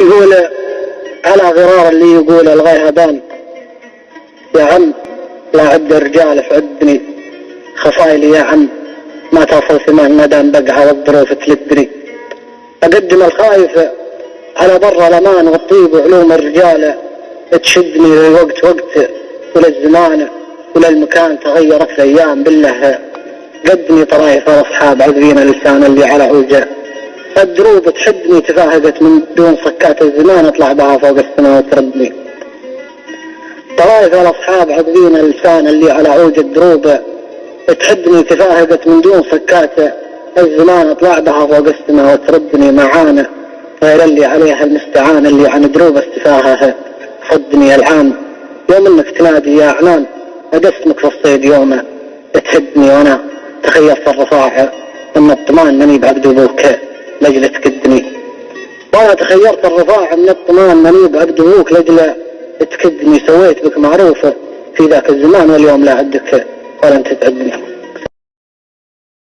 يقول على غرار اللي يقول الغيهبان يا عم لا عد الرجال فعدني خفايلي يا عم ما تصل ثمان مدام بقعة والظروف تلدني. أقدم الخايف على بر الأمان والطيب وعلوم الرجال تشدني للوقت وقت وللزمان وللمكان تغيرت الأيام بالله قدني طرايف الأصحاب عذبين لسان اللي على عوجه الدروب تحدني تفاهقت من دون صكات الزمان اطلع بها فوق السماء وتردني. طرايف الأصحاب عذبين لسان اللي على عوج الدروب تحدني تفاهقت من دون صكات الزمان اطلع بها فوق السماء وتردني معانا غير اللي عليها المستعان اللي عن دروب استفاهها صدني العام يوم انك تنادي يا اعلام ادسمك في الصيد يوم تهدني وانا تخيرت الرفاعة من الطمان مني بعبد ابوك لجل تكدني. وانا تخيرت الرفاعة من الطمان مني بعبد ابوك لجل تكدني. سويت بك معروفة في ذاك الزمان واليوم لا عدك ولا انت تعدني.